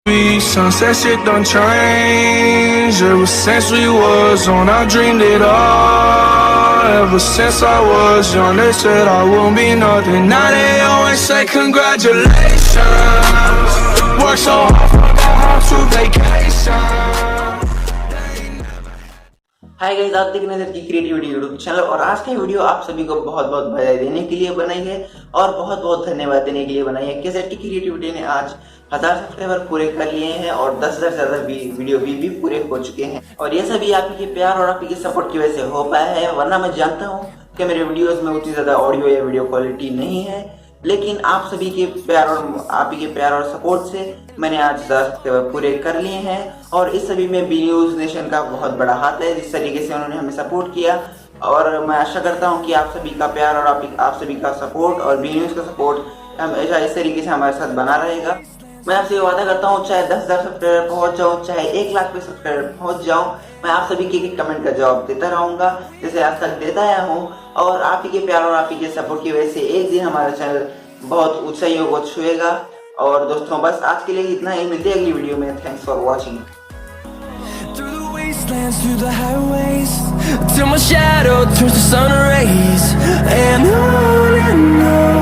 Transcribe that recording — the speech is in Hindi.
Sunset shit done changed. Ever since we was on, I dreamed it all. Ever since I was young, they said I won't be nothing. Now they always say congratulations. Work so hard, forgot how to vacation. Hi guys, आप देख रहे हैं की क्रिएटिविटी यूट्यूब चैनल और आज का वीडियो आप सभी को बहुत बहुत बधाई देने के लिए बनाई है और बहुत बहुत धन्यवाद देने के लिए बनाई है। कैसे की क्रिएटिविटी ने आज 1000 सब्सक्राइबर पूरे कर लिए हैं और 10,000 से ज्यादा वीडियो भी पूरे हो चुके हैं और ये सभी आपके प्यार और आपके सपोर्ट की वजह से हो पाया है। वरना मैं जानता हूँ कि मेरे वीडियोस में उतनी ज्यादा ऑडियो या वीडियो क्वालिटी नहीं है, लेकिन आप सभी के प्यार और आपके प्यार और सपोर्ट से मैंने आज 10 सब्सक्राइबर पूरे कर लिए हैं और इस सभी में बी न्यूज़ नेशन का बहुत बड़ा हाथ है, जिस तरीके से उन्होंने हमें सपोर्ट किया। और मैं आशा करता हूं कि आप सभी का प्यार और आप सभी का सपोर्ट और बी न्यूज़ का सपोर्ट हमेशा इस तरीके से हमारे साथ बना रहेगा। मैं आपसे वादा करता हूं, चाहे 10,000 सब्सक्राइबर पहुंच जाऊं, चाहे 1 लाख पे सब्सक्राइबर पहुंच जाऊं, मैं आप सभी के कमेंट का जवाब देता रहूंगा जैसे आज तक देता आया हूँ। और आप ही के प्यार और आप ही के सपोर्ट की वजह से एक दिन हमारा चैनल बहुत ऊंचाइयों को छुएगा। और दोस्तों बस आज के लिए इतना ही, मिलते हैं अगली वीडियो में। Thanks for watching. Through the highways, till my shadow turns to sun rays, and on